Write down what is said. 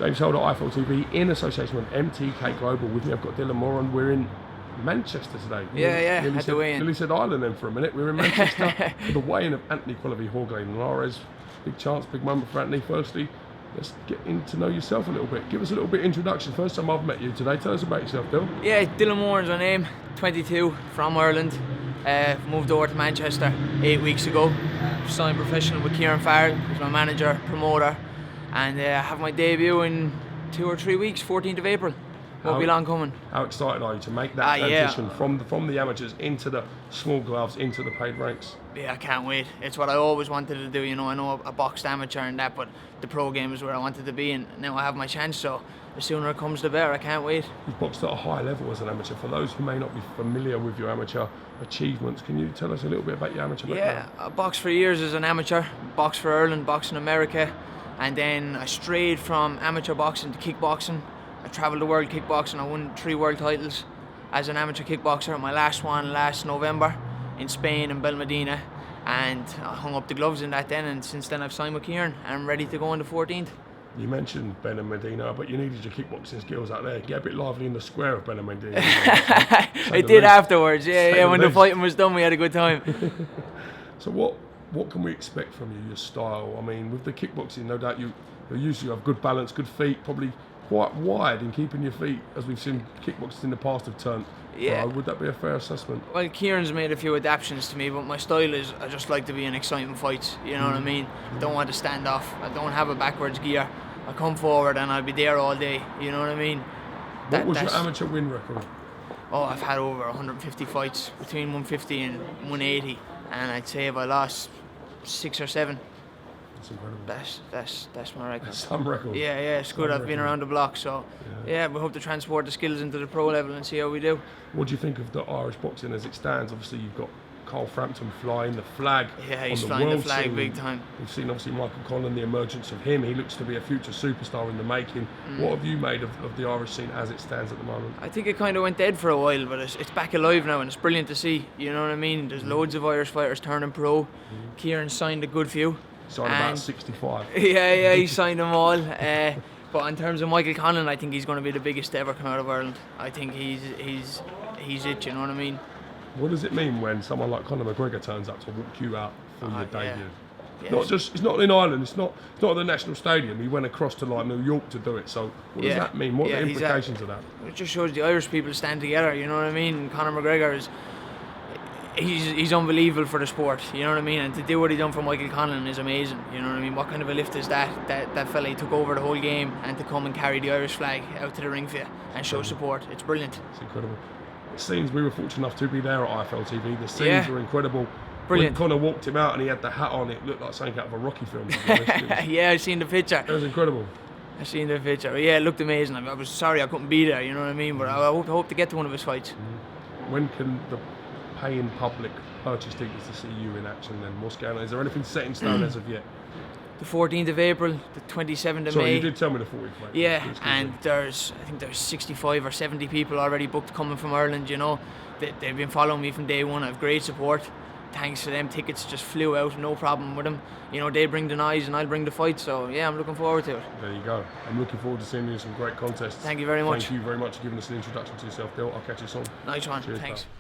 James Holder, IFL TV, in association with MTK Global. With me, I've got Dylan Moran. We're in Manchester today. Had to weigh in. Nearly said Ireland then for a minute. We're in Manchester for the weigh-in of Anthony Quillavy, Horglane and Lares. Big chance, big moment for Anthony. Firstly, let's get in to know yourself a little bit. Give us a little bit of introduction. First time I've met you today. Tell us about yourself, Dylan. Yeah, Dylan Moran's my name. 22, from Ireland. Moved over to Manchester 8 weeks ago. Signed professional with Kieran Farrell, who's my manager, promoter, and have my debut in 2 or 3 weeks, 14th of April. Won't be long coming. How excited are you to make that transition from the amateurs into the small gloves, into the paid ranks? Yeah, I can't wait. It's what I always wanted to do. You know, I know I boxed amateur and that, but the pro game is where I wanted to be, and now I have my chance. So the sooner it comes, the better. I can't wait. You've boxed at a high level as an amateur. For those who may not be familiar with your amateur achievements, can you tell us a little bit about your amateur background? Yeah, I boxed for years as an amateur. Boxed for Ireland, boxed in America, and then I strayed from amateur boxing to kickboxing. I travelled the world kickboxing. I won 3 world titles as an amateur kickboxer. My last one last November in Spain in Belmedina, and I hung up the gloves in that then, and since then I've signed with Kieran and I'm ready to go on the 14th. You mentioned Ben and Medina, but you needed your kickboxing skills out there. Get a bit lively in the square of Ben and Medina. I did afterwards, when the fighting was done we had a good time. So what can we expect from you, your style? I mean, with the kickboxing, no doubt you usually have good balance, good feet, probably quite wide in keeping your feet, as we've seen kickboxers in the past have turned. Yeah. Would that be a fair assessment? Well, Kieran's made a few adaptations to me, but my style is I just like to be in exciting fights, you know what I mean? I don't want to stand off, I don't have a backwards gear. I come forward and I'll be there all day, you know what I mean? What was your amateur win record? Oh, I've had over 150 fights, between 150 and 180, and I'd say if I lost 6 or 7. That's incredible. That's my record. That's some record. Yeah, it's good. I've been around the block, so yeah, we hope to transport the skills into the pro level and see how we do. What do you think of the Irish boxing as it stands? Obviously, you've got Carl Frampton flying the flag. Yeah, he's on the flying world the flag scene. big time. We've seen obviously Michael Conlan, the emergence of him. He looks to be a future superstar in the making. What have you made of the Irish scene as it stands at the moment? I think it kind of went dead for a while, but it's back alive now, and it's brilliant to see. You know what I mean? There's loads of Irish fighters turning pro. Kieran signed a good few. Signed about 65. Yeah, he signed them all. But in terms of Michael Conlan, I think he's going to be the biggest to ever come out of Ireland. I think he's it. You know what I mean? What does it mean when someone like Conor McGregor turns up to walk you out for your debut? Yeah. It's not in Ireland. It's not at the National Stadium. He went across to like New York to do it. So what does that mean? What are the implications of that? It just shows the Irish people stand together. You know what I mean? Conor McGregor he's unbelievable for the sport. You know what I mean? And to do what he done for Michael Conlan is amazing. You know what I mean? What kind of a lift is that? That fella, he took over the whole game, and to come and carry the Irish flag out to the ring for you and show support. It's brilliant. It's incredible. The scenes, we were fortunate enough to be there at IFL TV. The scenes were incredible. Brilliant. When Conor walked him out and he had the hat on, it looked like something out of a Rocky film. To be honest. Yeah, I've seen the picture. It was incredible. I've seen the picture. Yeah, it looked amazing. I was sorry I couldn't be there, you know what I mean? But I hope to get to one of his fights. When can the paying public purchase tickets to see you in action then? What's going on? Is there anything set in stone as of yet? The 14th of April, the 27th of May. Sorry, you did tell me the 14th, mate. Yeah, and I think there's 65 or 70 people already booked coming from Ireland, you know. They've been following me from day one. I have great support. Thanks to them, tickets just flew out, no problem with them. You know, they bring the noise and I'll bring the fight, so yeah, I'm looking forward to it. There you go. I'm looking forward to seeing you in some great contests. Thank you very much. Thank you very much for giving us an introduction to yourself, Dill. I'll catch you soon. Nice one. Cheers, thanks. Pal.